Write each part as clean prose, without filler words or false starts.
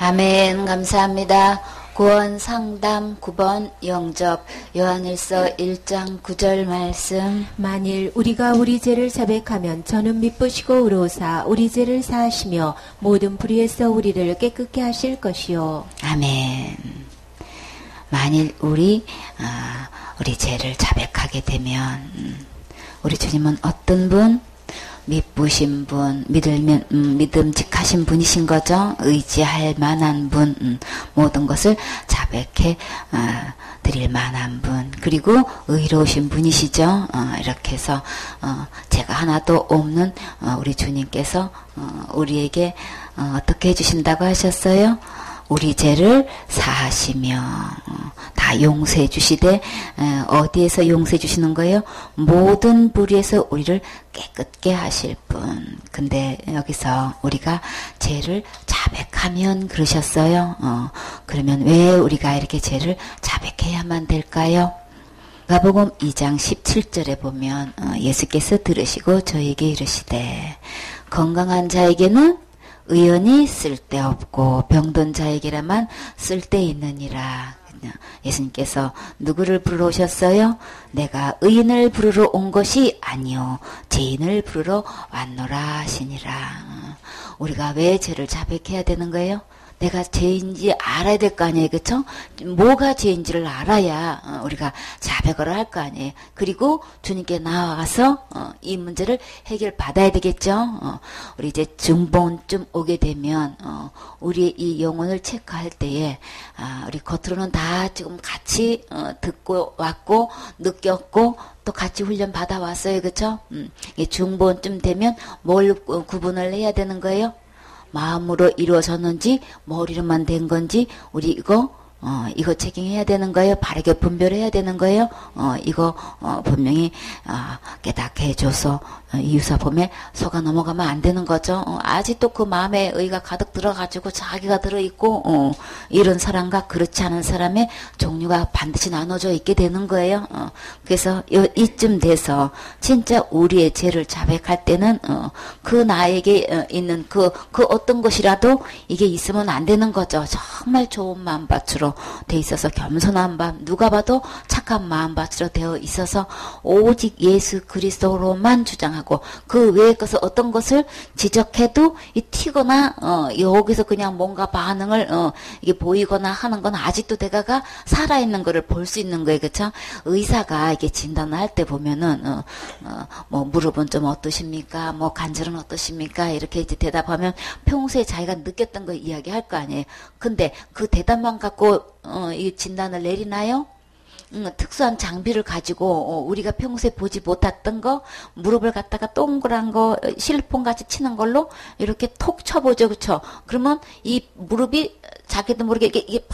아멘. 감사합니다. 구원 상담 9번 영접 요한일서 1장 9절 말씀. 만일 우리가 우리 죄를 자백하면 저는 미쁘시고 의로우사 우리 죄를 사하시며 모든 불의에서 우리를 깨끗게 하실 것이요. 아멘. 만일 우리 죄를 자백하게 되면 우리 주님은 어떤 분? 미쁘신 분, 믿음직하신 분이신 거죠. 의지할 만한 분, 모든 것을 자백해 드릴 만한 분, 그리고 의로우신 분이시죠. 이렇게 해서 죄가 하나도 없는 우리 주님께서 우리에게 어떻게 해주신다고 하셨어요? 우리 죄를 사하시며 다 용서해 주시되 어디에서 용서해 주시는 거예요? 모든 불의에서 우리를 깨끗게 하실 분. 근데 여기서 우리가 죄를 자백하면 그러셨어요. 그러면 왜 우리가 이렇게 죄를 자백해야만 될까요? 마가복음 2장 17절에 보면 예수께서 들으시고 저에게 이르시되 건강한 자에게는 의연이 쓸데없고 병든 자에게라만 쓸데있느니라. 예수님께서 누구를 부르러 오셨어요? 내가 의인을 부르러 온 것이 아니요 죄인을 부르러 왔노라 하시니라. 우리가 왜 죄를 자백해야 되는 거예요? 내가 죄인지 알아야 될 거 아니에요. 그렇죠? 뭐가 죄인지를 알아야 우리가 자백을 할 거 아니에요. 그리고 주님께 나와서 이 문제를 해결받아야 되겠죠. 우리 이제 중본쯤 오게 되면 우리의 이 영혼을 체크할 때에 우리 겉으로는 다 지금 같이 듣고 왔고 느꼈고 또 같이 훈련 받아왔어요. 그렇죠? 중본쯤 되면 뭘 구분을 해야 되는 거예요? 마음으로 이루어졌는지 머리로만 된 건지 우리 이거 체킹해야 되는 거예요. 바르게 분별해야 되는 거예요. 이거 분명히 깨닫게 해줘서 이유사범에 속아 넘어가면 안 되는 거죠. 아직도 그 마음에 의가 가득 들어가지고 자기가 들어있고 이런 사람과 그렇지 않은 사람의 종류가 반드시 나눠져 있게 되는 거예요. 그래서 이쯤 돼서 진짜 우리의 죄를 자백할 때는 그 나에게 있는 그 어떤 것이라도 이게 있으면 안 되는 거죠. 정말 좋은 마음밭으로 돼 있어서 겸손한 마음, 누가 봐도 착한 마음밭으로 되어 있어서 오직 예수 그리스도로만 주장하고 그 외의 것을 어떤 것을 지적해도 이 튀거나 여기서 그냥 뭔가 반응을 이게 보이거나 하는 건 아직도 내가가 살아있는 거를 볼 수 있는 거예요. 그렇죠? 의사가 이게 진단을 할 때 보면은 뭐 무릎은 좀 어떠십니까? 뭐 관절은 어떠십니까? 이렇게 이제 대답하면 평소에 자기가 느꼈던 거 이야기할 거 아니에요. 근데 그 대답만 갖고 이 진단을 내리나요? 특수한 장비를 가지고 우리가 평소에 보지 못했던 거 무릎을 갖다가 동그란 거 실리폰같이 치는 걸로 이렇게 톡 쳐보죠. 그쵸? 그러면 이 무릎이 자기도 모르게 이게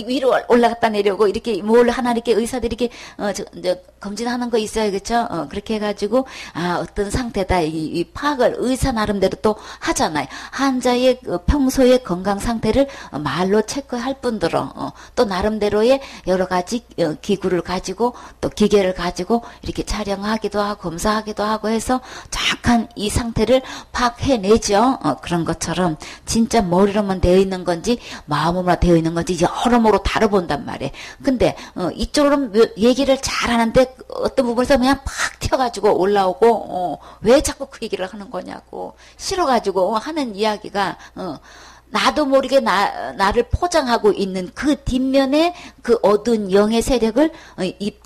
위로 올라갔다 내려오고 이렇게 뭘 하나 이렇게 의사들이 이렇게 검진하는 거 있어요. 그쵸? 그렇게 해가지고 어떤 상태다 이 파악을 의사 나름대로 또 하잖아요. 환자의 평소의 건강 상태를 말로 체크할 뿐더러 또 나름대로의 여러 가지 기구를 가지고 또 기계를 가지고 이렇게 촬영하기도 하고 검사하기도 하고 해서 정확한 이 상태를 파악해내죠. 그런 것처럼 진짜 머리로만 되어 있는 건지 마음으로만 되어 있는 건지 여러모로 다뤄본단 말이에요. 근데 이쪽으로 얘기를 잘하는데 어떤 부분에서 그냥 팍 튀어가지고 올라오고 왜 자꾸 그 얘기를 하는 거냐고 싫어가지고 하는 이야기가 나도 모르게 나를 포장하고 있는 그 뒷면에 그 어두운 영의 세력을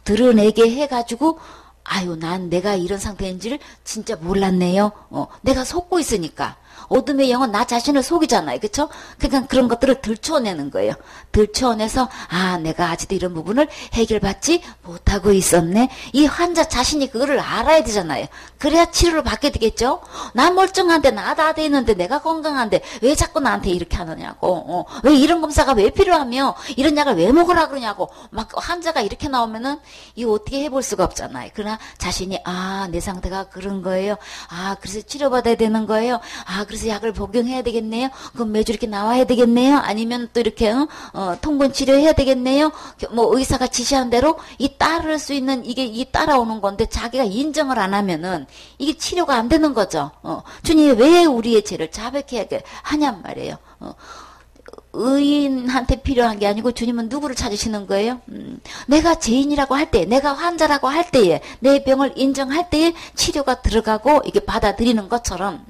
드러내게 해가지고 아유 난 내가 이런 상태인지를 진짜 몰랐네요. 내가 속고 있으니까. 어둠의 영은 나 자신을 속이잖아요. 그쵸? 그러니까 그런 것들을 들춰내는 거예요. 들춰내서 내가 아직도 이런 부분을 해결받지 못하고 있었네. 이 환자 자신이 그거를 알아야 되잖아요. 그래야 치료를 받게 되겠죠? 나 멀쩡한데 나 다 돼 있는데 내가 건강한데 왜 자꾸 나한테 이렇게 하느냐고. 왜 이런 검사가 왜 필요하며 이런 약을 왜 먹으라 그러냐고. 막 환자가 이렇게 나오면은 이거 어떻게 해볼 수가 없잖아요. 그러나 자신이 내 상태가 그런 거예요. 그래서 치료받아야 되는 거예요. 그래서 약을 복용해야 되겠네요. 그럼 매주 이렇게 나와야 되겠네요. 아니면 또 이렇게 통분 치료해야 되겠네요. 뭐 의사가 지시한 대로 따를 수 있는 이 따라오는 건데 자기가 인정을 안 하면은 이게 치료가 안 되는 거죠. 주님이 왜 우리의 죄를 자백해야 하냔 말이에요. 의인한테 필요한 게 아니고 주님은 누구를 찾으시는 거예요? 내가 죄인이라고 할 때, 내가 환자라고 할 때에, 내 병을 인정할 때에 치료가 들어가고 이게 받아들이는 것처럼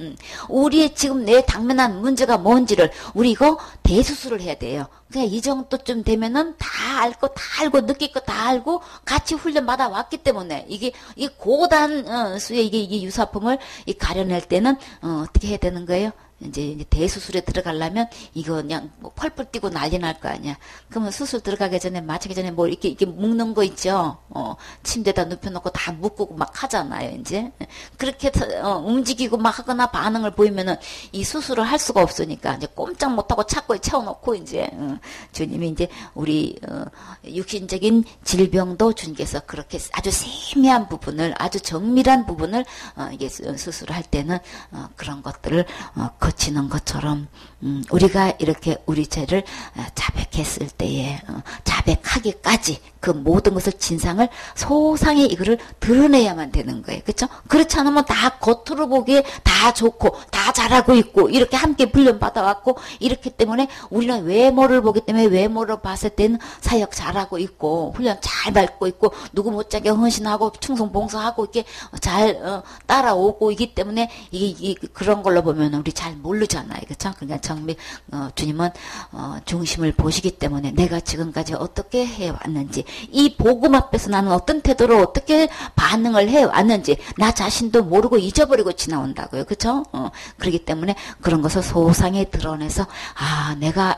우리의 지금 내 당면한 문제가 뭔지를 우리 이거 대수술을 해야 돼요. 그냥 이 정도쯤 되면은 다 알고 느낄 거 다 알고 같이 훈련 받아 왔기 때문에 이게 이 고단 수의 이게 유사품을 가려낼 때는 어떻게 해야 되는 거예요? 이제 대수술에 들어가려면 이거 그냥 뭐 펄펄 뛰고 난리 날 거 아니야. 그러면 수술 들어가기 전에 마치기 전에 뭐 이렇게 묶는 거 있죠. 침대에다 눕혀놓고 다 묶고 막 하잖아요. 이제 그렇게 움직이고 막 하거나 반응을 보이면은 이 수술을 할 수가 없으니까 이제 꼼짝 못하고 착고에 채워놓고 이제 주님이 이제 우리 육신적인 질병도 주님께서 그렇게 아주 세미한 부분을 아주 정밀한 부분을 이게 수술을 할 때는 그런 것들을 거치는 것처럼 우리가 이렇게 우리 죄를 자백했을 때에 자백하기까지 그 모든 것을 진상을 소상히 이거를 드러내야만 되는 거예요. 그렇죠? 그렇지 않으면 다 겉으로 보기에 다 좋고 다 잘하고 있고 이렇게 함께 훈련 받아왔고 이렇기 때문에 우리는 외모를 보기 때문에 외모를 봤을 때는 사역 잘하고 있고 훈련 잘 밟고 있고 누구 못지않게 헌신하고 충성 봉사하고 이렇게 잘 따라오고 있기 때문에 이게 그런 걸로 보면 우리 잘 모르잖아요. 그렇죠? 그러니까 정말 주님은 중심을 보시기 때문에 내가 지금까지 어떻게 해왔는지 이 복음 앞에서 나는 어떤 태도로 어떻게 반응을 해왔는지 나 자신도 모르고 잊어버리고 지나온다고요. 그렇죠? 그렇기 때문에 그런 것을 소상히 드러내서 내가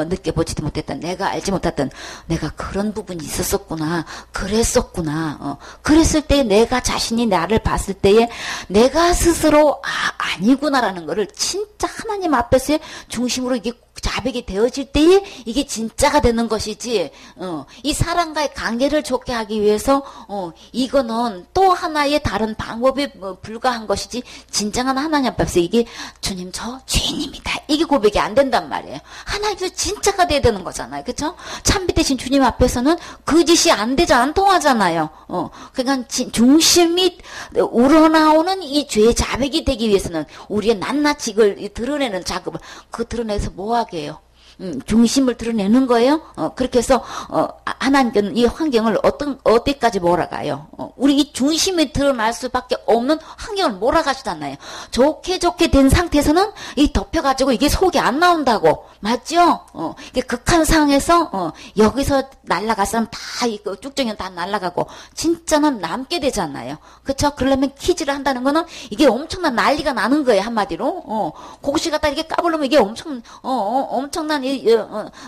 느껴보지도 못했던 내가 알지 못했던 내가 그런 부분이 있었었구나 그랬었구나 그랬을 때 내가 자신이 나를 봤을 때에 내가 스스로 아니구나라는 거를 진짜 하나님 앞에서의 중심으로 이게 자백이 되어질 때에 이게 진짜가 되는 것이지 이 사람과의 관계를 좋게 하기 위해서 이거는 또 하나의 다른 방법에 불과한 것이지 진정한 하나님 앞에서 이게 주님 저 죄인입니다 이게 고백이 안 된단 말이에요. 하나님도 진짜가 돼야 되는 거잖아요. 그렇죠? 참비 되신 주님 앞에서는 거짓이 안 되죠. 안 통하잖아요. 그러니까 중심이 우러나오는 이 죄의 자백이 되기 위해서는 우리의 낱낱이 이걸 드러내는 작업을 드러내서 뭐하게 해요? 중심을 드러내는 거예요. 그렇게 해서 하나님께는 이 환경을 어디까지 몰아가요? 우리 이 중심이 드러날 수밖에 없는 환경을 몰아가시잖아요. 좋게 된 상태에서는 이 덮여가지고 이게 속이 안 나온다고 맞죠? 이게 극한 상황에서 여기서 날아갈 사람 다 쭉정이는 다 날아가고 진짜는 남게 되잖아요. 그렇죠? 그러려면 퀴즈를 한다는 거는 이게 엄청난 난리가 나는 거예요. 한마디로 그것이 갖다 이렇게 까불면 이게 엄청난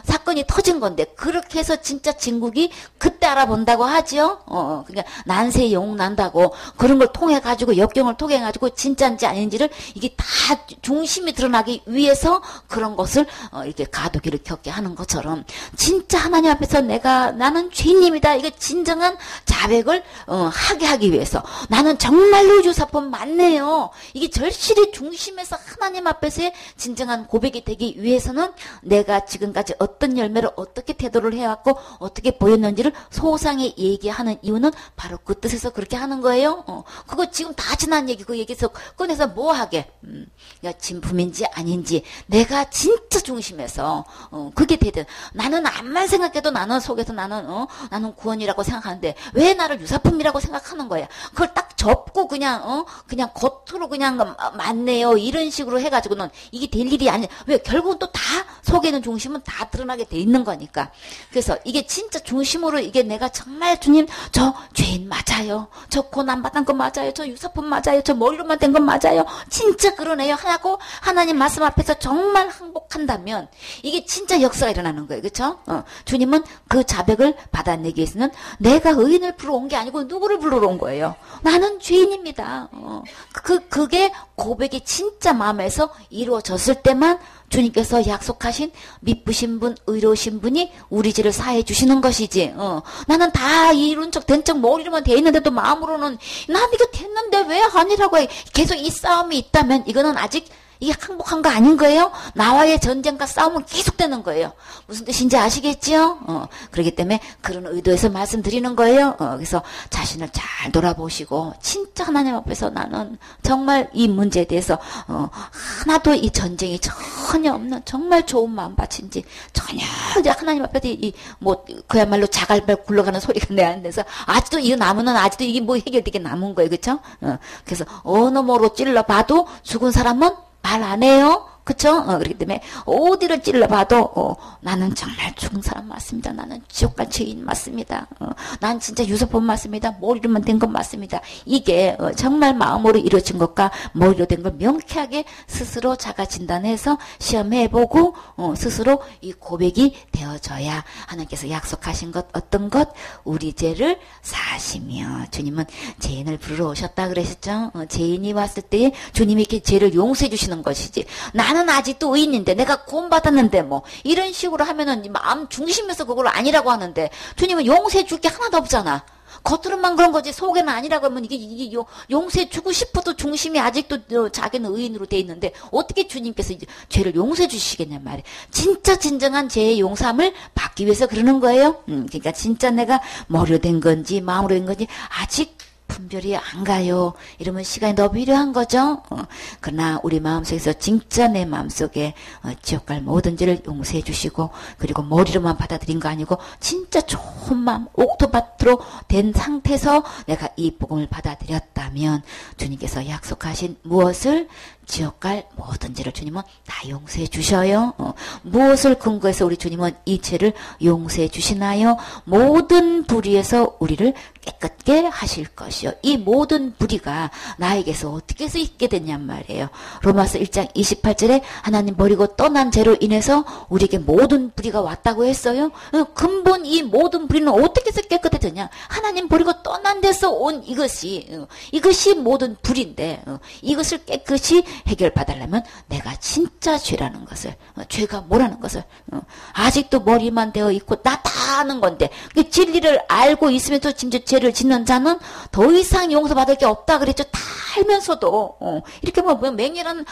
사건이 터진 건데 그렇게 해서 진짜 진국이 그때 알아본다고 하죠. 그러니까 난세의 영웅 난다고 그런 걸 통해 가지고 역경을 통해 가지고 진짜인지 아닌지를 이게 다 중심이 드러나기 위해서 그런 것을 이렇게 가도기를 겪게 하는 것처럼 진짜 하나님 앞에서 나는 죄인입니다. 이게 진정한 자백을 하게 하기 위해서 나는 정말로 유사품 맞네요. 이게 절실히 중심에서 하나님 앞에서의 진정한 고백이 되기 위해서는 내가 지금까지 어떤 열매를 어떻게 태도를 해왔고 어떻게 보였는지를 소상히 얘기하는 이유는 바로 그 뜻에서 그렇게 하는 거예요. 그거 지금 다 지난 얘기 그 얘기에서 꺼내서 뭐 하게? 진품인지 아닌지 내가 진짜 중심에서 그게 되든 나는 암만 생각해도 나는 속에서 나는 구원이라고 생각하는데 왜 나를 유사품이라고 생각하는 거야? 그걸 딱 접고 그냥 겉으로 그냥 맞네요 이런 식으로 해가지고는 이게 될 일이 아니야. 왜 결국은 또 다 속에는 중심은 다 드러나게 돼 있는 거니까. 그래서 이게 진짜 중심으로 이게 내가 정말 주님 저 죄인 맞아요. 저 고난 받은 거 맞아요. 저 유사품 맞아요. 저 머리로만 된 건 맞아요. 진짜 그러네요. 하고 하나님 말씀 앞에서 정말 항복한다면 이게 진짜 역사가 일어나는 거예요. 그렇죠? 주님은 그 자백을 받아내기 위해서는 내가 의인을 불러온 게 아니고 누구를 불러온 거예요. 나는 죄인입니다. 그게 고백이 진짜 마음에서 이루어졌을 때만 주님께서 약속하신 미쁘신 분, 의로우신 분이 우리 죄를 사해 주시는 것이지. 나는 다 이룬 척 된 척 머리로만 돼 있는데도 마음으로는 난 이거 됐는데 왜 아니라고 해. 계속 이 싸움이 있다면 이거는 아직 이게 항복한 거 아닌 거예요? 나와의 전쟁과 싸움은 계속되는 거예요. 무슨 뜻인지 아시겠죠? 그렇기 때문에 그런 의도에서 말씀드리는 거예요. 그래서 자신을 잘 돌아보시고 진짜 하나님 앞에서 나는 정말 이 문제에 대해서 하나도 이 전쟁이 전혀 없는 정말 좋은 마음 바친지 전혀 이제 하나님 앞에서 그야말로 자갈발 굴러가는 소리가 내 안에서 아직도 이 나무는 아직도 이게 뭐 해결되게 남은 거예요. 그쵸? 그래서 어느 뭐로 찔러봐도 죽은 사람은 말 안 해요. 그쵸? 그렇기 때문에 어디를 찔러봐도 나는 정말 죽은 사람 맞습니다. 나는 지옥갈 죄인 맞습니다. 난 진짜 유서폰 맞습니다. 머리로만 된 건 맞습니다. 이게 정말 마음으로 이루어진 것과 머리로 된 걸 명쾌하게 스스로 자가 진단해서 시험해보고 스스로 이 고백이 되어져야 하나님께서 약속하신 것 어떤 것? 우리 죄를 사하시며 주님은 죄인을 부르러 오셨다 그러셨죠? 죄인이 왔을 때 주님이 이렇게 죄를 용서해 주시는 것이지 나는 아직도 의인인데 내가 구원받았는데 뭐 이런 식으로 하면은 마음 중심에서 그걸 아니라고 하는데 주님은 용서해 줄 게 하나도 없잖아. 겉으로만 그런 거지 속에는 아니라고 하면 이게 용서해 주고 싶어도 중심이 아직도 자기는 의인으로 돼 있는데 어떻게 주님께서 이제 죄를 용서해 주시겠냐 말이에요. 진짜 진정한 죄의 용서함을 받기 위해서 그러는 거예요. 그러니까 진짜 내가 머리로 된 건지 마음으로 된 건지 아직 분별이 안 가요. 이러면 시간이 더 필요한 거죠. 그러나 우리 마음속에서 진짜 내 마음속에 지옥 갈 모든 죄를 용서해 주시고 그리고 머리로만 받아들인 거 아니고 진짜 좋은 마음 옥토밭으로 된 상태에서 내가 이 복음을 받아들였다면 주님께서 약속하신 무엇을 지옥 갈 모든 죄를 주님은 다 용서해 주셔요. 무엇을 근거해서 우리 주님은 이 죄를 용서해 주시나요? 모든 불의에서 우리를 깨끗게 하실 것이요. 이 모든 불의가 나에게서 어떻게 해서 있게 됐냔 말이에요. 로마서 1장 28절에 하나님 버리고 떠난 죄로 인해서 우리에게 모든 불의가 왔다고 했어요. 근본 이 모든 불의는 어떻게 해서 깨끗해졌냐? 하나님 버리고 떠난 데서 온 이것이 모든 불인데 이것을 깨끗이 해결받으려면 내가 진짜 죄라는 것을 죄가 뭐라는 것을 아직도 머리만 되어 있고 나 다 아는 건데 그 진리를 알고 있으면서 진짜 죄를 짓는 자는 더 이상 용서받을 게 없다 그랬죠. 다 알면서도 이렇게 뭐 맹렬한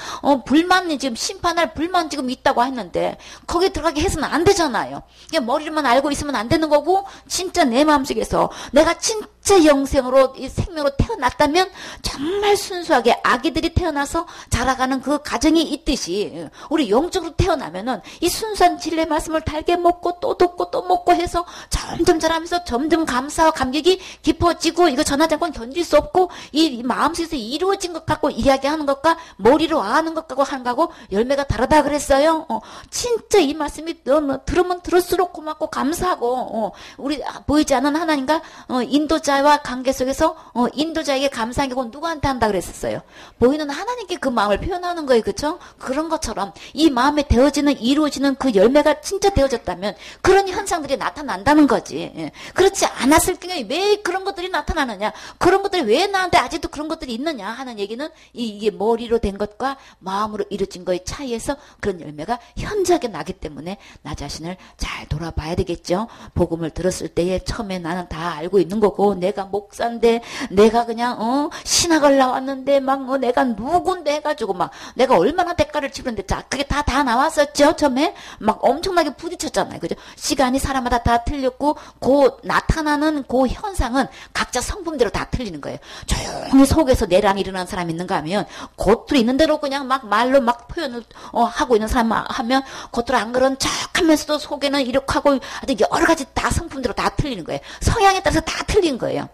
불만이 지금 심판할 불만 지금 있다고 했는데 거기에 들어가게 해서는 안 되잖아요. 그냥 머리로만 알고 있으면 안 되는 거고 진짜 내 마음속에서 내가 진짜 영생으로 이 생명으로 태어났다면 정말 순수하게 아기들이 태어나서 자라가는 그 가정이 있듯이 우리 영적으로 태어나면은 이 순수한 진리의 말씀을 달게 먹고 또 듣고 또 먹고 해서 점점 자라면서 점점 감사와 감격이 깊어지고 이거 전하지 않고는 견딜 수 없고 이 마음속에서 이루어진 것 같고 이야기하는 것과 머리로 아는 것 같고 하는 거하고 열매가 다르다 그랬어요. 진짜 이 말씀이 들으면 들을수록 고맙고 감사하고 우리 보이지 않는 하나님과 인도자와 관계 속에서 인도자에게 감사한 게 누구한테 한다 그랬었어요. 보이는 하나님께 그 마음을 표현하는 거예요. 그렇죠? 그런 것처럼 이 마음에 되어지는 이루어지는 그 열매가 진짜 되어졌다면 그런 현상들이 나타난다는 거지. 그렇지 않았을 경우에 왜 그런 것들이 나타나느냐? 그런 것들이 왜 나한테 아직도 그런 것들이 있느냐 하는 얘기는 이게 머리로 된 것과 마음으로 이루어진 거의 차이에서 그런 열매가 현저하게 나기 때문에 나 자신을 잘 돌아봐야 되겠죠. 복음을 들었을 때에 처음에 나는 다 알고 있는 거고 내가 목사인데 내가 그냥 신학을 나왔는데 막 내가 누군데 해가지고 막 내가 얼마나 대가를 치르는데 자 그게 다 나왔었죠. 처음에 막 엄청나게 부딪혔잖아요. 그죠? 시간이 사람마다 다 틀렸고 그 나타나는 그 현상은 각자 성품대로 다 틀리는 거예요. 조용히 속에서 내란이 일어나는 사람이 있는가 하면 겉으로 있는 대로 그냥 막 말로 막 표현을 하고 있는 사람 하면 겉으로 안 그런 척 하면서도 속에는 이렇게 하고 아주 여러 가지 다 성품대로 다 틀리는 거예요. 성향에 따라서 다 틀린 거예요.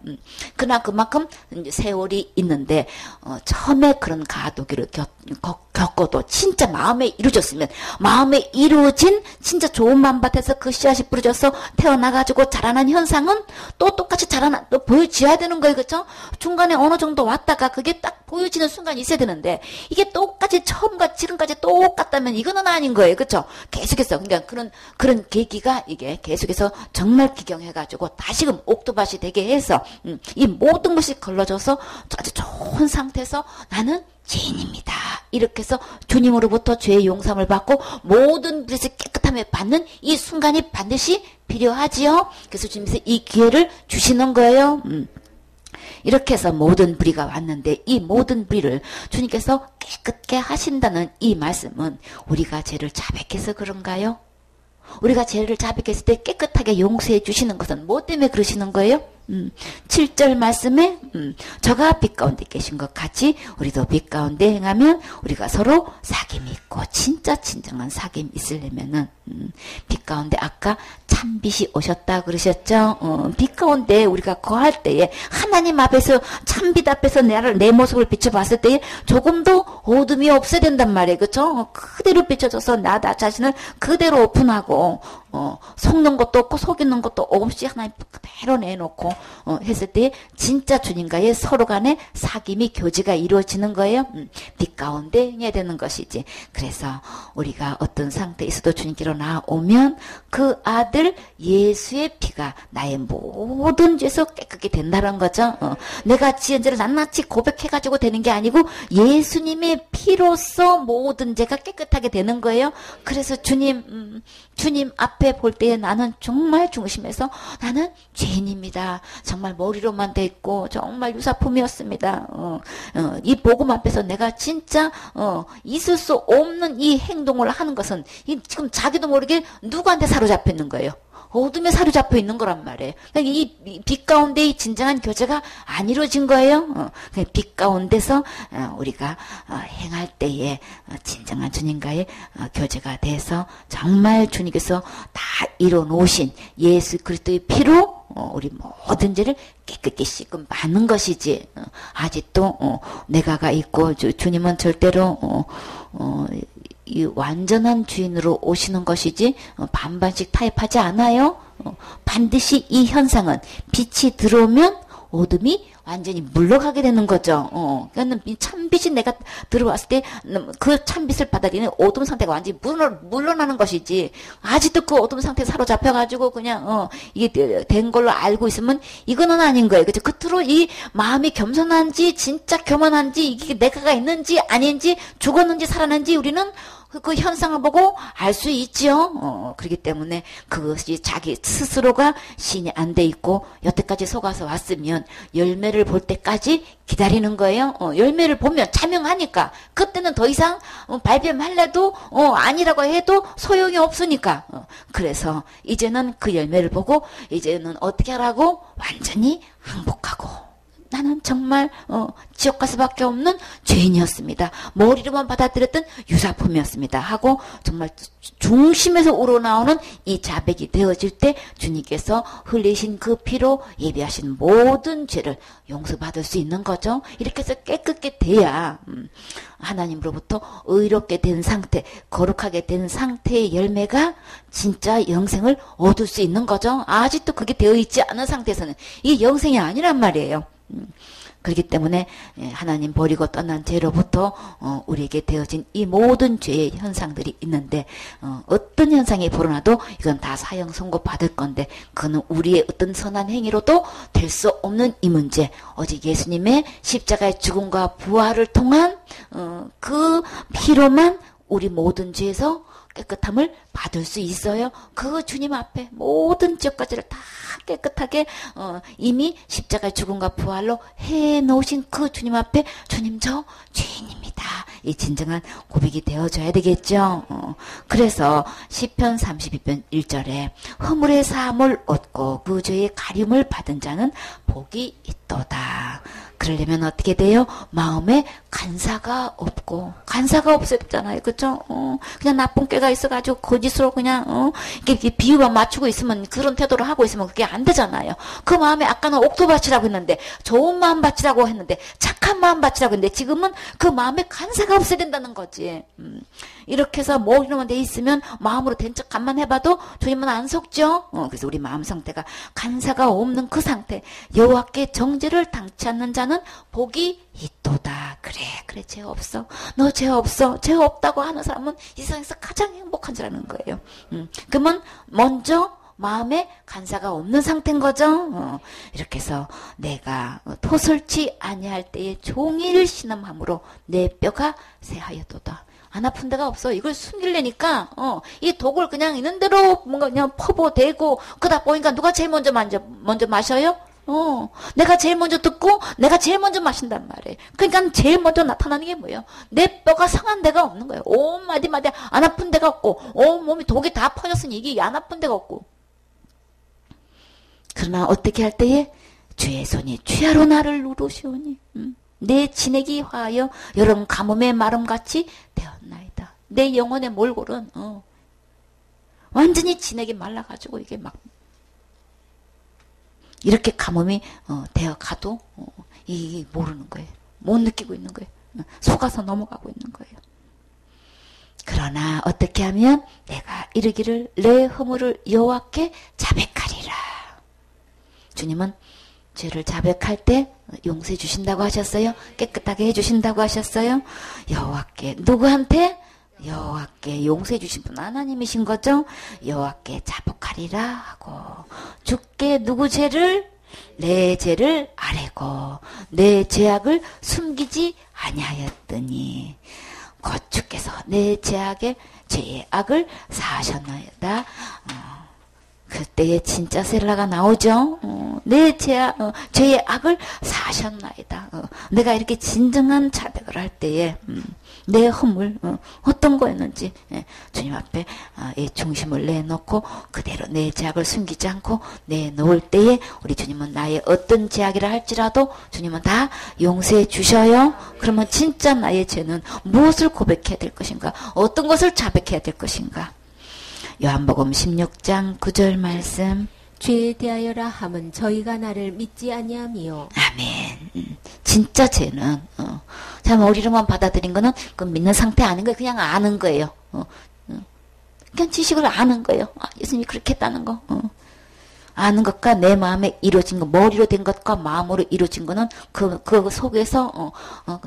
그러나 그만큼 이제 세월이 있는데 처음에 그런 가도기를 겪어도 진짜 마음에 이루어졌으면 마음에 이루어진 진짜 좋은 마음밭에서 그 씨앗이 뿌려져서 태어나가지고 자라난 현상은 또 똑같이 또 보여줘야 되는 거예요. 그렇죠? 중간에 어느 정도 왔다가 그게 딱 보여지는 순간이 있어야 되는데 이게 똑같이 처음과 지금까지 똑같다면 이거는 아닌 거예요. 그렇죠? 계속해서 그러니까 그런 계기가 이게 계속해서 정말 기경해가지고 다시금 옥토밭이 되게 해서 이 모든 것이 걸러져서 아주 좋은 상태에서 나는 죄인입니다. 이렇게 해서 주님으로부터 죄의 용서함을 받고 모든 불에서 깨끗함을 받는 이 순간이 반드시 필요하지요. 그래서 주님께서 이 기회를 주시는 거예요. 이렇게 해서 모든 불의가 왔는데 이 모든 불의를 주님께서 깨끗게 하신다는 이 말씀은 우리가 죄를 자백해서 그런가요? 우리가 죄를 자백했을 때 깨끗하게 용서해 주시는 것은 뭐 때문에 그러시는 거예요? 7절 말씀에 저가 빛 가운데 계신 것 같이 우리도 빛 가운데 행하면 우리가 서로 사귐이 있고 진짜 진정한 사귐 있으려면은 빛 가운데 아까 참빛이 오셨다 그러셨죠? 빛 가운데 우리가 거할 때에 하나님 앞에서 참빛 앞에서 내 모습을 비춰봤을 때에 조금도 어둠이 없어야 된단 말이에요. 그렇죠? 그대로 비춰져서 나 자신을 그대로 오픈하고 속는 것도 없고 속이는 것도 없이 하나님 그대로 내놓고 했을 때 진짜 주님과의 서로 간의 사귐이 교제가 이루어지는 거예요. 빛 가운데 해야 되는 것이지. 그래서 우리가 어떤 상태에 있어도 주님께로 나오면 그 아들 예수의 피가 나의 모든 죄에서 깨끗게 된다는 거죠. 내가 지은 죄를 낱낱이 고백해가지고 되는 게 아니고 예수님의 피로써 모든 죄가 깨끗하게 되는 거예요. 그래서 주님 앞에 볼 때에 나는 정말 중심에서 나는 죄인입니다. 정말 머리로만 돼 있고 정말 유사품이었습니다. 이 복음 앞에서 내가 진짜 있을 수 없는 이 행동을 하는 것은 지금 자기도 모르게 누구한테 사로잡혀 있는 거예요. 어둠에 사로잡혀 있는 거란 말이에요. 이 빛 가운데의 진정한 교제가 안 이루어진 거예요. 빛 가운데서 우리가 행할 때에 진정한 주님과의 교제가 돼서 정말 주님께서 다 이뤄놓으신 예수 그리스도의 피로 우리 모든 죄를 깨끗이 씻고 마는 것이지. 아직도 내가가 있고 주님은 절대로 이 완전한 주인으로 오시는 것이지 반반씩 타협하지 않아요. 반드시 이 현상은 빛이 들어오면 어둠이 완전히 물러가게 되는 거죠. 그러니까 참빛이 내가 들어왔을 때 그 참빛을 받아들이는 어둠 상태가 완전히 물러나는 것이지. 아직도 그 어둠 상태에 사로잡혀가지고 그냥 이게 된 걸로 알고 있으면 이거는 아닌 거예요. 그죠? 끝으로 이 마음이 겸손한지 진짜 교만한지 이게 내가가 있는지 아닌지 죽었는지 살았는지 우리는 그 현상을 보고 알 수 있죠. 그렇기 때문에 그것이 자기 스스로가 신이 안 돼 있고 여태까지 속아서 왔으면 열매를 볼 때까지 기다리는 거예요. 열매를 보면 자명하니까 그때는 더 이상 발뺌할래도 아니라고 해도 소용이 없으니까. 그래서 이제는 그 열매를 보고 이제는 어떻게 하라고? 완전히 항복하고 나는 정말 지옥 갈 수밖에 없는 죄인이었습니다. 머리로만 받아들였던 유사품이었습니다. 하고 정말 중심에서 우러나오는 이 자백이 되어질 때 주님께서 흘리신 그 피로 예비하신 모든 죄를 용서받을 수 있는 거죠. 이렇게 해서 깨끗게 돼야 하나님으로부터 의롭게 된 상태, 거룩하게 된 상태의 열매가 진짜 영생을 얻을 수 있는 거죠. 아직도 그게 되어 있지 않은 상태에서는 이게 영생이 아니란 말이에요. 그렇기 때문에 하나님 버리고 떠난 죄로부터 우리에게 되어진 이 모든 죄의 현상들이 있는데 어떤 현상이 벌어나도 이건 다 사형 선고 받을 건데 그는 우리의 어떤 선한 행위로도 될 수 없는 이 문제. 오직 예수님의 십자가의 죽음과 부활을 통한 그 피로만 우리 모든 죄에서 깨끗함을 받을 수 있어요. 그 주님 앞에 모든 지역까지를 다 깨끗하게 이미 십자가의 죽음과 부활로 해놓으신 그 주님 앞에 주님 저 죄인입니다. 이 진정한 고백이 되어줘야 되겠죠. 그래서 시편 32편 1절에 허물의 사함을 얻고 그 죄의 가림을 받은 자는 복이 있도다. 그러려면 어떻게 돼요? 마음에 간사가 없고 간사가 없었잖아요. 그렇죠? 그냥 나쁜 꾀가 있어가지고 거짓으로 그냥 이렇게 비유만 맞추고 있으면 그런 태도를 하고 있으면 그게 안 되잖아요. 그 마음에 아까는 옥토밭이라고 했는데 좋은 마음밭이라고 했는데 착한 마음밭이라고 했는데 지금은 그 마음에 간사가 없어야 된다는 거지. 이렇게 해서 머리로만 돼 있으면 마음으로 된 척 간만 해봐도 주님은 안 속죠. 그래서 우리 마음 상태가 간사가 없는 그 상태, 여호와께 정죄를 당치 않는 자는 복이 있도다. 그래 죄 없어. 너 죄 없어. 죄 없다고 하는 사람은 이 세상에서 가장 행복한 자라는 거예요. 그러면 먼저 마음에 간사가 없는 상태인 거죠. 이렇게 해서 내가 토설치 아니할 때에 종일 신음함으로 내 뼈가 새하였도다. 안 아픈 데가 없어. 이걸 숨기려니까 이 독을 그냥 있는 대로 뭔가 그냥 퍼부어대고 그러다 보니까 누가 제일 먼저 마셔요? 내가 제일 먼저 듣고 내가 제일 먼저 마신단 말이에요. 그러니까 제일 먼저 나타나는 게 뭐예요? 내 뼈가 상한 데가 없는 거예요. 온 마디마디 안 아픈 데가 없고 온 몸이 독이 다 퍼졌으니 이게 안 아픈 데가 없고. 그러나 어떻게 할 때에 주의 손이 주야로 나를 누르시오니 내 진액이 화하여 여름 가뭄의 마름같이 되었나이다. 내 영혼의 몰골은 완전히 진액이 말라가지고 이게 막 이렇게 가뭄이 되어 가도 이 모르는 거예요. 못 느끼고 있는 거예요. 속아서 넘어가고 있는 거예요. 그러나 어떻게 하면 내가 이르기를 내 허물을 여호와께 자백하리라. 주님은 죄를 자백할 때 용서해 주신다고 하셨어요. 깨끗하게 해주신다고 하셨어요. 여호와께 누구한테? 여호와께 용서해 주신 분 하나님이신 거죠. 여호와께 자복하리라 하고 주께 누구 죄를? 내 죄를 아뢰고 내 죄악을 숨기지 아니하였더니 곧 주께서 내 죄의 악을 사하셨나이다. 그때에 진짜 셀라가 나오죠. 내 죄의 악을 사하셨나이다. 내가 이렇게 진정한 자백을 할 때에 내 허물 어떤 거였는지 주님 앞에 이 중심을 내놓고 그대로 내 죄악을 숨기지 않고 내놓을 때에 우리 주님은 나의 어떤 죄악이라 할지라도 주님은 다 용서해 주셔요. 그러면 진짜 나의 죄는 무엇을 고백해야 될 것인가? 어떤 것을 자백해야 될 것인가? 요한복음 16장 9절 말씀. 죄에 대하여라 함은 저희가 나를 믿지 아니함이요. 아멘. 진짜 죄는 참 머리로만 받아들인 거는 그 믿는 상태 아닌 거예요. 그냥 아는 거예요. 그냥 지식을 아는 거예요. 예수님이 그렇게 했다는 거. 아는 것과 내 마음에 이루어진 거, 머리로 된 것과 마음으로 이루어진 거는 그 속에서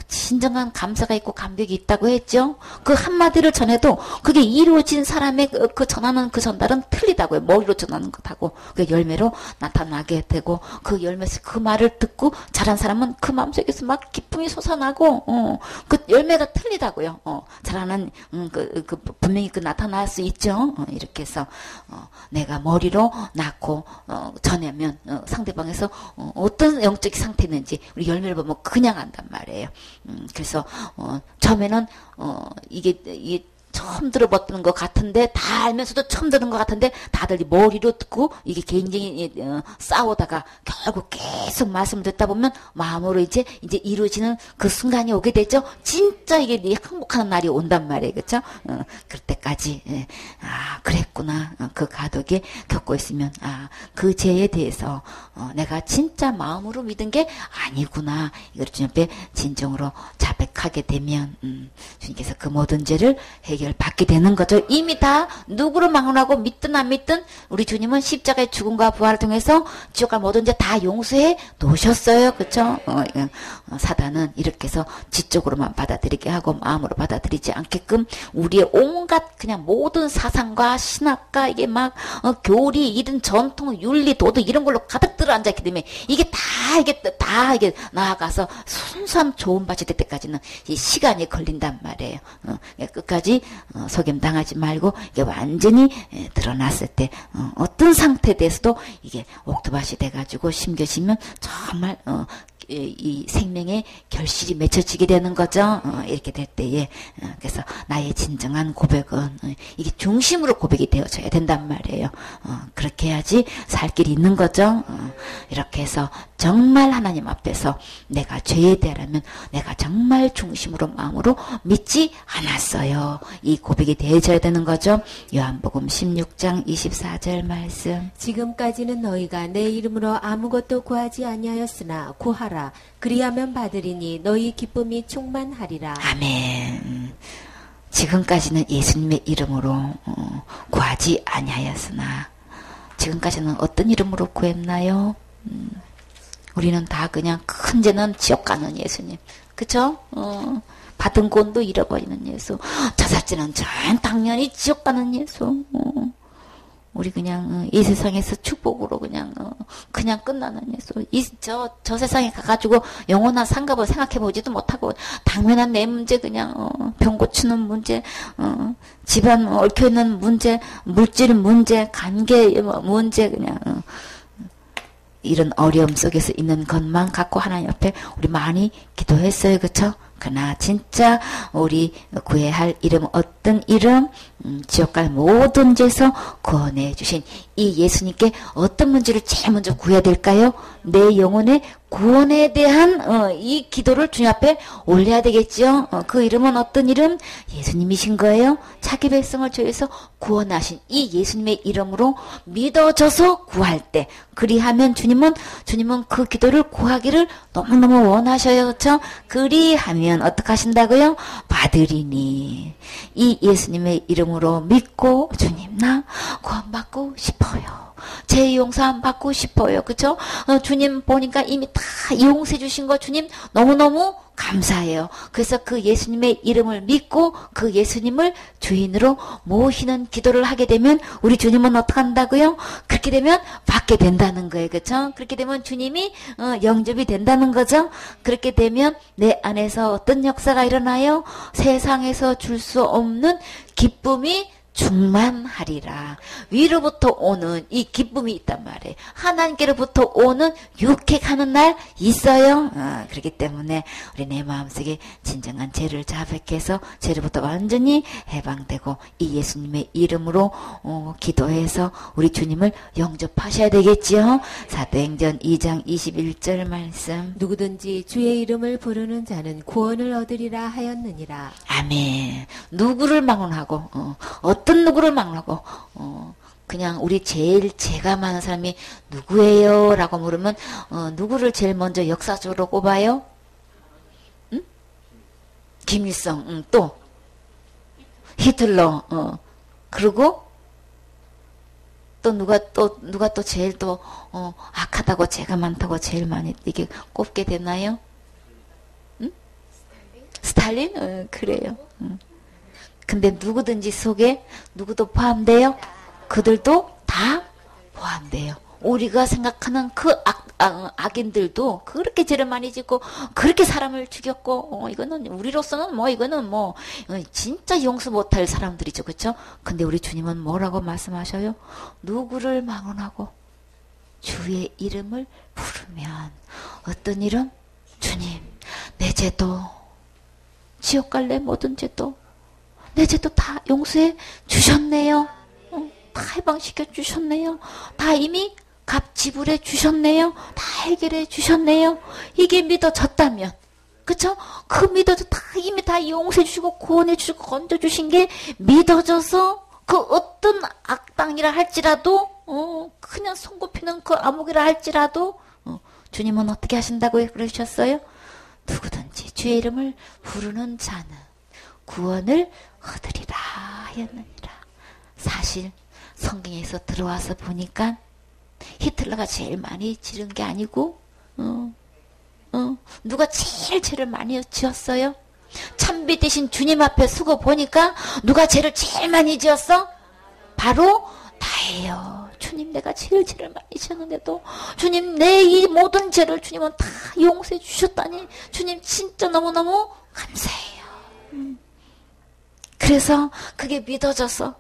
진정한 감사가 있고 감격이 있다고 했죠. 그 한마디를 전해도 그게 이루어진 사람의 그 전하는 그 전달은 틀리다고요. 머리로 전하는 것하고 그 열매로 나타나게 되고 그 열매에서 그 말을 듣고 자란 사람은 그 마음속에서 막 기쁨이 솟아나고 그 열매가 틀리다고요. 자라는 분명히 나타날 수 있죠. 이렇게 해서 내가 머리로 낳고 전하면 상대방에서 어떤 영적 상태인지 우리 열매를 보면 그냥 안단 말이에요. 그래서 처음에는 이게 처음 들어봤던 것 같은데 다 알면서도 처음 들은 것 같은데 다들 머리로 듣고 이게 굉장히 싸우다가 결국 계속 말씀을 듣다 보면 마음으로 이제 이루어지는 그 순간이 오게 되죠. 진짜 이게 행복한 날이 온단 말이에요. 그렇죠? 그럴 때까지 그랬구나. 그 가독이 겪고 있으면 그 죄에 대해서 내가 진짜 마음으로 믿은 게 아니구나. 이걸 주님 앞에 진정으로 자백하게 되면 주님께서 그 모든 죄를 해결받게 되는 거죠. 이미 다 누구를 망언하고 믿든 안 믿든 우리 주님은 십자가의 죽음과 부활을 통해서 지옥과 모든 죄 다 용서해 놓으셨어요. 그렇죠? 사단은 이렇게 해서 지적으로만 받아들이게 하고 마음으로 받아들이지 않게끔 우리의 온갖 그냥 모든 사상과 신학과 이게 막 교리, 이든 전통, 윤리, 도덕 이런 걸로 가득 들어앉았기 때문에 이게 다 나아가서 순수한 좋은 밭이 될 때까지는 이 시간이 걸린단 말이에요. 끝까지 속임 당하지 말고 이게 완전히 드러났을 때 어떤 상태에 대해서도 이게 옥토밭이 돼가지고 심겨지면 정말 이 생명의 결실이 맺혀지게 되는 거죠. 이렇게 될 때에 그래서 나의 진정한 고백은 이게 중심으로 고백이 되어져야 된단 말이에요. 그렇게 해야지 살 길이 있는 거죠. 이렇게 해서 정말 하나님 앞에서 내가 죄에 대하면 내가 정말 중심으로 마음으로 믿지 않았어요. 이 고백이 되어져야 되는 거죠. 요한복음 16장 24절 말씀. 지금까지는 너희가 내 이름으로 아무것도 구하지 아니하였으나 구하라. 그리하면 받으리니 너희 기쁨이 충만하리라. 아멘. 지금까지는 예수님의 이름으로 구하지 아니하였으나 지금까지는 어떤 이름으로 구했나요? 우리는 다 그냥 큰 죄는 지옥 가는 예수님. 그쵸? 받은 권도 잃어버리는 예수. 자살죄는 당연히 지옥 가는 예수. 우리 그냥 이 세상에서 축복으로 그냥 끝나는 예수. 저 세상에 가가지고 영원한 상급을 생각해보지도 못하고 당면한 내 문제 그냥 병 고치는 문제, 집안 얽혀있는 문제, 물질 문제, 관계 문제 그냥 이런 어려움 속에서 있는 것만 갖고 하나님 앞에 우리 많이 기도했어요. 그쵸? 그러나 진짜 우리 구해야 할 이름 어떤 이름? 지옥 갈 모든 죄에서 구원해 주신 이 예수님께 어떤 문제를 제일 먼저 구해야 될까요? 내 영혼의 구원에 대한 이 기도를 주님 앞에 올려야 되겠죠. 그 이름은 어떤 이름? 예수님이신 거예요. 자기 백성을 죄에서 구원하신 이 예수님의 이름으로 믿어져서 구할 때, 그리하면 주님은 그 기도를 구하기를 너무너무 원하셔요. 그렇죠? 그리하면 어떻게 하신다고요? 받으리니. 이 예수님의 이름으로 믿고 주님 나 구원받고 싶어요. 제 용서 받고 싶어요. 그쵸? 주님 보니까 이미 다 용서해 주신 거 주님 너무너무 감사해요. 그래서 그 예수님의 이름을 믿고 그 예수님을 주인으로 모시는 기도를 하게 되면 우리 주님은 어떻게 한다고요? 그렇게 되면 받게 된다는 거예요. 그쵸? 그렇게 되면 주님이 영접이 된다는 거죠. 그렇게 되면 내 안에서 어떤 역사가 일어나요? 세상에서 줄 수 없는 기쁨이 충만하리라. 위로부터 오는 이 기쁨이 있단 말이에요. 하나님께로부터 오는 유쾌하는 날 있어요. 그렇기 때문에 우리 내 마음속에 진정한 죄를 자백해서 죄로부터 완전히 해방되고 이 예수님의 이름으로 기도해서 우리 주님을 영접하셔야 되겠지요. 사도행전 2장 21절 말씀. 누구든지 주의 이름을 부르는 자는 구원을 얻으리라 하였느니라. 아멘. 누구를 막론하고 어떤 누구를 막론하고 그냥 우리 제일 죄가 많은 사람이 누구예요? 라고 물으면 누구를 제일 먼저 역사적으로 꼽아요? 응? 김일성, 또 히틀러, 그리고 또 누가 또 제일 또 악하다고 죄가 많다고 제일 많이 이게 꼽게 되나요? 응? 스탈린? 그래요. 근데 누구든지 속에 누구도 포함돼요? 그들도 다 포함돼요. 우리가 생각하는 그 악인들도 그렇게 죄를 많이 짓고 그렇게 사람을 죽였고 이거는 우리로서는 이거는 진짜 용서 못할 사람들이죠. 그렇죠? 근데 우리 주님은 뭐라고 말씀하셔요? 누구를 막론하고 주의 이름을 부르면 어떤 이름? 주님 내 죄도 지옥 갈래 모든 죄도 내 죄도 다 용서해 주셨네요. 다 해방시켜 주셨네요. 다 이미 값 지불해 주셨네요. 다 해결해 주셨네요. 이게 믿어졌다면, 그쵸? 그 믿어져 다 이미 다 용서해 주시고 구원해 주시고 건져 주신 게 믿어져서 그 어떤 악당이라 할지라도 그냥 손꼽히는 그 암흑이라 할지라도 주님은 어떻게 하신다고 그러셨어요? 누구든지 주의 이름을 부르는 자는 구원을 얻으리라 하였느니라. 사실 성경에서 들어와서 보니까 히틀러가 제일 많이 지른 게 아니고 누가 제일 죄를 많이 지었어요? 참비 대신 주님 앞에 서고 보니까 누가 죄를 제일 많이 지었어? 바로 나예요. 주님 내가 제일 죄를 많이 지었는데도 주님 내 이 모든 죄를 주님은 다 용서해 주셨다니 주님 진짜 너무너무 감사해요. 그래서 그게 믿어져서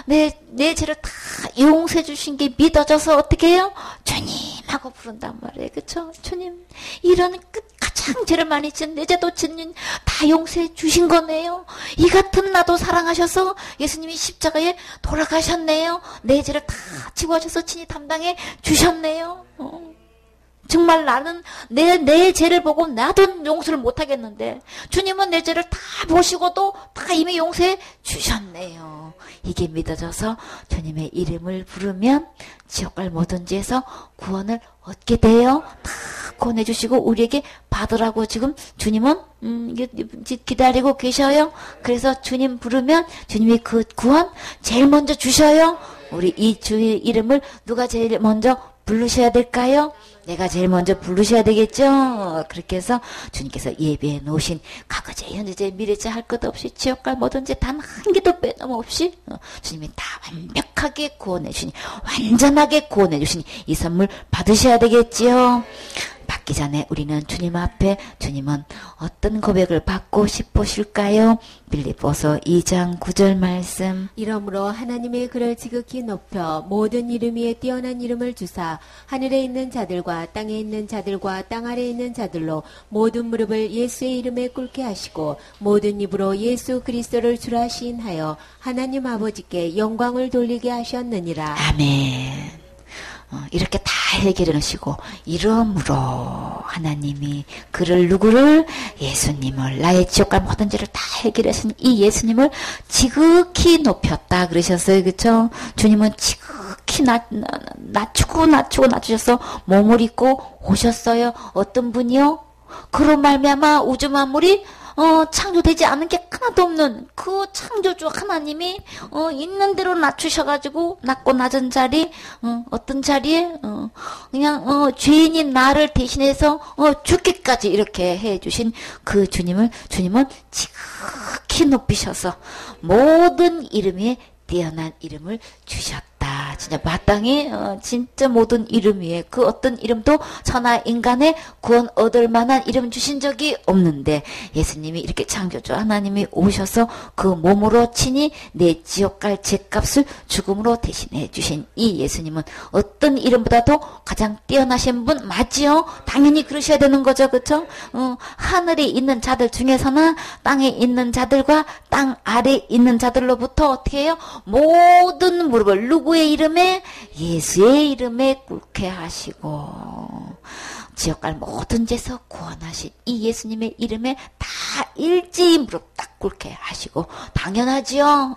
내 죄를 다 용서해 주신 게 믿어져서 어떻게 해요? 주님 하고 부른단 말이에요. 그쵸? 주님 이런 가장 죄를 많이 지은 내 죄도 주님 다 용서해 주신 거네요. 이 같은 나도 사랑하셔서 예수님이 십자가에 돌아가셨네요. 내 죄를 다 지고 하셔서 친히 담당해 주셨네요. 정말 나는 내 죄를 보고 나도 용서를 못하겠는데 주님은 내 죄를 다 보시고도 다 이미 용서해 주셨네요. 이게 믿어져서 주님의 이름을 부르면 지옥 갈 모든 죄에서 구원을 얻게 돼요. 다 구원해 주시고 우리에게 받으라고 지금 주님은 기다리고 계셔요. 그래서 주님 부르면 주님이 그 구원 제일 먼저 주셔요. 우리 이 주의 이름을 누가 제일 먼저 부르셔야 될까요? 내가 제일 먼저 부르셔야 되겠죠? 그렇게 해서 주님께서 예배해 놓으신 과거제, 현재제, 미래제 할 것 없이 지옥 갈 모든 죄 단 한 개도 빼놓음없이 주님이 다 완벽하게 구원해 주시니 완전하게 구원해 주시니 이 선물 받으셔야 되겠지요? 받기 전에 우리는 주님 앞에 주님은 어떤 고백을 받고 싶으실까요? 빌립보서 2장 9절 말씀. 이러므로 하나님의 그를 지극히 높여 모든 이름 위에 뛰어난 이름을 주사 하늘에 있는 자들과 땅에 있는 자들과 땅 아래에 있는 자들로 모든 무릎을 예수의 이름에 꿇게 하시고 모든 입으로 예수 그리스도를 주라 시인하여 하나님 아버지께 영광을 돌리게 하셨느니라. 아멘. 이렇게 다 해결해 놓으시고 이러므로 하나님이 그를 누구를 예수님을 나의 지옥과 모든 죄를 다 해결하신 이 예수님을 지극히 높였다 그러셨어요. 그렇죠? 주님은 지극히 낮추셔서 몸을 입고 오셨어요. 어떤 분이요? 그로 말미암아 우주 만물이 창조되지 않은 게 하나도 없는 그 창조주 하나님이 있는 대로 낮추셔가지고 낮고 낮은 자리 어떤 자리에 그냥 죄인인 나를 대신해서 죽기까지 이렇게 해주신 그 주님은 지극히 높이셔서 모든 이름에 뛰어난 이름을 주셨다. 진짜 마땅히 진짜 모든 이름 위에 그 어떤 이름도 천하 인간의 구원 얻을 만한 이름 주신 적이 없는데 예수님이 이렇게 창조주 하나님이 오셔서 그 몸으로 친히 내 지옥 갈 죄값을 죽음으로 대신해 주신 이 예수님은 어떤 이름보다도 가장 뛰어나신 분 맞지요? 당연히 그러셔야 되는 거죠. 그렇죠? 하늘에 있는 자들 중에서나 땅에 있는 자들과 땅 아래에 있는 자들로부터 어떻게 해요? 모든 무릎을 누구의 이름에? 예수의 이름에 꿇게 하시고 지옥갈 모든 죄에서 구원하신 이 예수님의 이름에 다 일제히 무릎 딱 꿇게 하시고 당연하지요.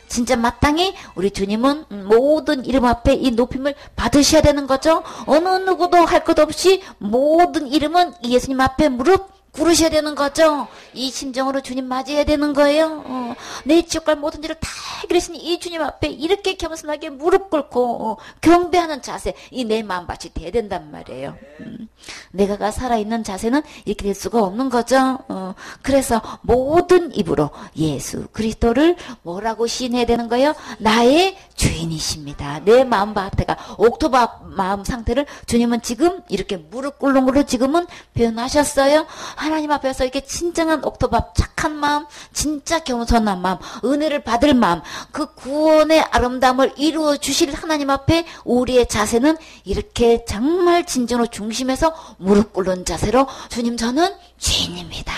진짜 마땅히 우리 주님은 모든 이름 앞에 이 높임을 받으셔야 되는 거죠. 어느 누구도 할 것 없이 모든 이름은 이 예수님 앞에 무릎 꿇으셔야 되는 거죠. 이 심정으로 주님 맞이해야 되는 거예요. 내 지옥갈 모든 죄를 다 해결하신 이 주님 앞에 이렇게 겸손하게 무릎 꿇고 경배하는 자세, 이 내 마음밭이 돼야 된단 말이에요. 내가가 살아있는 자세는 이렇게 될 수가 없는 거죠. 그래서 모든 입으로 예수 그리스도를 뭐라고 시인해야 되는 거예요? 나의 주인이십니다. 내 마음밭에가 옥토바 마음 상태를 주님은 지금 이렇게 무릎 꿇는 걸로 지금은 표현하셨어요. 하나님 앞에서 이렇게 진정한 옥토밥 착한 마음, 진짜 겸손한 마음, 은혜를 받을 마음, 그 구원의 아름다움을 이루어 주실 하나님 앞에 우리의 자세는 이렇게 정말 진정으로 중심에서 무릎 꿇는 자세로 주님 저는 주인입니다.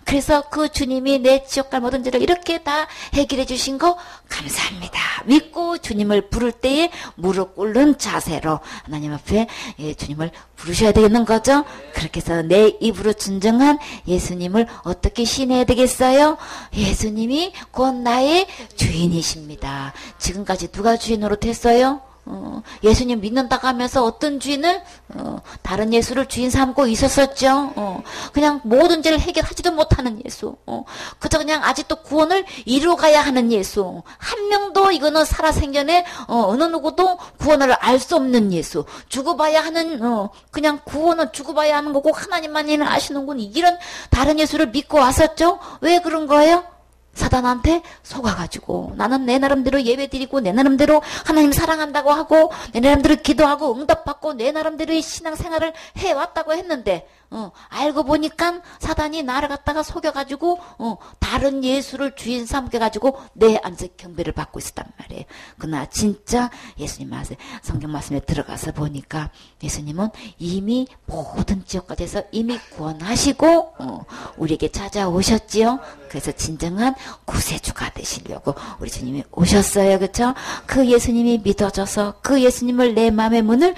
그래서 그 주님이 내 지옥갈 모든 죄를 이렇게 다 해결해 주신 거 감사합니다. 믿고 주님을 부를 때에 무릎 꿇는 자세로 하나님 앞에 주님을 부르셔야 되는 거죠. 그렇게 해서 내 입으로 진정한 예수님을 어떻게 시인해야 되겠어요? 예수님이 곧 나의 주인이십니다. 지금까지 누가 주인으로 됐어요? 예수님 믿는다고 하면서 어떤 주인을 다른 예수를 주인 삼고 있었었죠. 그냥 모든 죄를 해결하지도 못하는 예수. 그저 그냥 아직도 구원을 이루어가야 하는 예수. 한 명도 이거는 살아생전에 어느 누구도 구원을 알 수 없는 예수. 죽어봐야 하는 그냥 구원은 죽어봐야 하는 거고 하나님만이 아시는군. 이런 다른 예수를 믿고 왔었죠. 왜 그런 거예요? 사단한테 속아가지고 나는 내 나름대로 예배드리고 내 나름대로 하나님 사랑한다고 하고 내 나름대로 기도하고 응답받고 내 나름대로의 신앙생활을 해왔다고 했는데 알고 보니까 사단이 나를 갖다가 속여가지고 다른 예수를 주인 삼겨가지고 내 안에서 경배를 받고 있었단 말이에요. 그러나 진짜 예수님 말씀 성경 말씀에 들어가서 보니까 예수님은 이미 모든 지역까지에서 이미 구원하시고 우리에게 찾아오셨지요. 그래서 진정한 구세주가 되시려고 우리 주님이 오셨어요. 그렇죠? 그 예수님이 믿어져서 그 예수님을 내 마음의 문을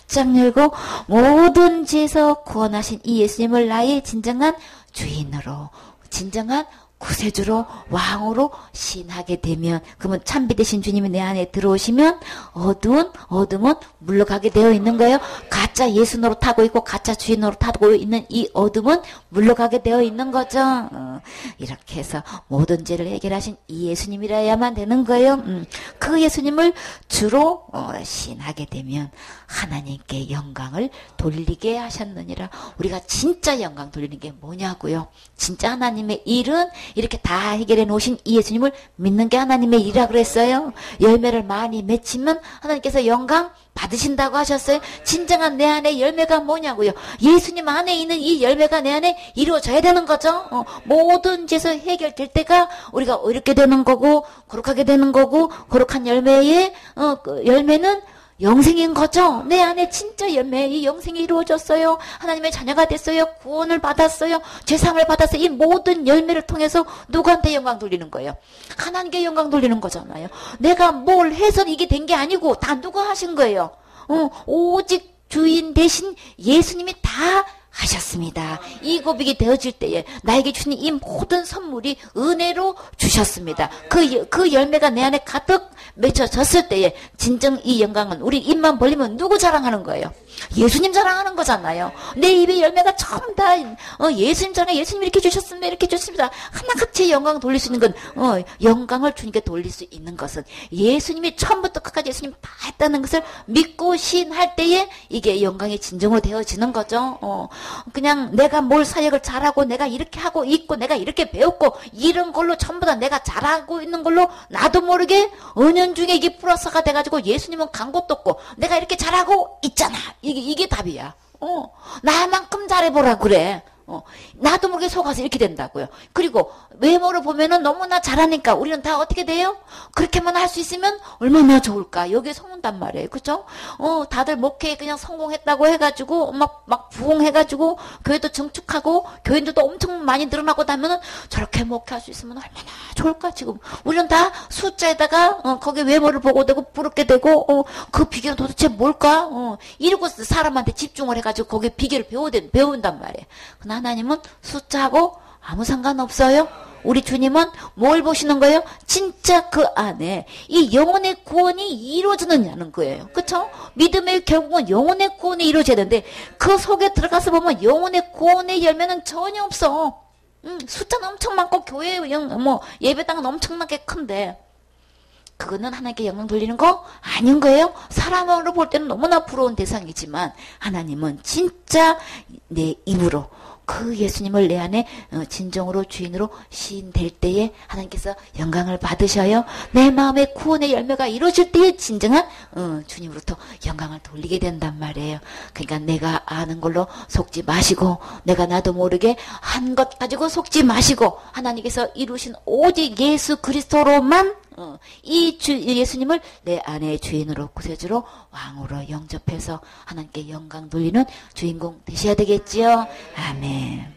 활짝 열고 모든 죄에서 구원하신 이 예수님을 나의 진정한 주인으로 진정한 구세주로 왕으로 시인하게 되면 그러면 참비 되신 주님이 내 안에 들어오시면 어둠은 물러가게 되어 있는 거예요. 가짜 예수 노릇하고 있고 가짜 주인 노릇하고 있는 이 어둠은 물러가게 되어 있는 거죠. 이렇게 해서 모든 죄를 해결하신 이 예수님이라야만 되는 거예요. 그 예수님을 주로 시인하게 되면 하나님께 영광을 돌리게 하셨느니라. 우리가 진짜 영광 돌리는 게 뭐냐고요. 진짜 하나님의 일은 이렇게 다 해결해 놓으신 이 예수님을 믿는 게 하나님의 일이라 그랬어요. 열매를 많이 맺히면 하나님께서 영광 받으신다고 하셨어요. 진정한 내 안에 열매가 뭐냐고요. 예수님 안에 있는 이 열매가 내 안에 이루어져야 되는 거죠. 모든 죄에서 해결될 때가 우리가 이렇게 되는 거고 거룩하게 되는 거고, 거룩한 열매의 그 열매는 영생인 거죠. 내 안에 진짜 열매, 이 영생이 이루어졌어요. 하나님의 자녀가 됐어요. 구원을 받았어요. 죄사함을 받았어요. 이 모든 열매를 통해서 누구한테 영광 돌리는 거예요? 하나님께 영광 돌리는 거잖아요. 내가 뭘 해서 이게 된 게 아니고 다 누가 하신 거예요? 오직 주인 대신 예수님이 다 하셨습니다. 이 고백이 되어질 때에 나에게 주신 이 모든 선물이 은혜로 주셨습니다. 그 열매가 내 안에 가득 맺혀졌을 때에 진정 이 영광은 우리 입만 벌리면 누구 자랑하는 거예요? 예수님 자랑하는 거잖아요. 내 입의 열매가 전부 다 예수님 자랑, 예수님 이렇게 주셨습니다. 이렇게 주셨습니다. 하나같이 영광 돌릴 수 있는 건 영광을 주님께 돌릴 수 있는 것은 예수님이 처음부터 끝까지 예수님 다 했다는 것을 믿고 신할 때에 이게 영광이 진정으로 되어지는 거죠. 그냥 내가 뭘 사역을 잘하고 내가 이렇게 하고 있고 내가 이렇게 배웠고 이런 걸로 전부 다 내가 잘하고 있는 걸로 나도 모르게 은연중에 이게 플러스가 돼가지고 예수님은 간 것도 없고 내가 이렇게 잘하고 있잖아. 이게 답이야. 나만큼 잘해보라 그래. 나도 모르게 속아서 이렇게 된다고요. 그리고 외모를 보면은 너무나 잘하니까 우리는 다 어떻게 돼요? 그렇게만 할 수 있으면 얼마나 좋을까? 여기에 속는단 말이에요. 그죠? 다들 목회에 그냥 성공했다고 해가지고 막 부흥해가지고 교회도 증축하고 교인들도 엄청 많이 늘어나고 나면은 저렇게 목회할 수 있으면 얼마나 좋을까? 지금 우리는 다 숫자에다가 거기 외모를 보고 되고 부럽게 되고 그 비결은 도대체 뭘까? 이러고 사람한테 집중을 해가지고 거기에 비결을 배운단 말이에요. 그러나 하나님은 숫자하고 아무 상관없어요. 우리 주님은 뭘 보시는 거예요? 진짜 그 안에 이 영혼의 구원이 이루어지느냐는 거예요. 그렇죠? 믿음의 결국은 영혼의 구원이 이루어져야 되는데 그 속에 들어가서 보면 영혼의 구원의 열매는 전혀 없어. 숫자는 엄청 많고 교회 예배당은 엄청나게 큰데 그거는 하나님께 영광 돌리는 거 아닌 거예요. 사람으로 볼 때는 너무나 부러운 대상이지만 하나님은 진짜 내 입으로 그 예수님을 내 안에 진정으로 주인으로 시인될 때에 하나님께서 영광을 받으셔요. 내 마음의 구원의 열매가 이루어질 때에 진정한 주님으로부터 영광을 돌리게 된단 말이에요. 그러니까 내가 아는 걸로 속지 마시고 내가 나도 모르게 한 것 가지고 속지 마시고 하나님께서 이루신 오직 예수 그리스도로만 이 예수님을 내 안의 주인으로 구세주로 왕으로 영접해서 하나님께 영광 돌리는 주인공 되셔야 되겠지요. 아멘.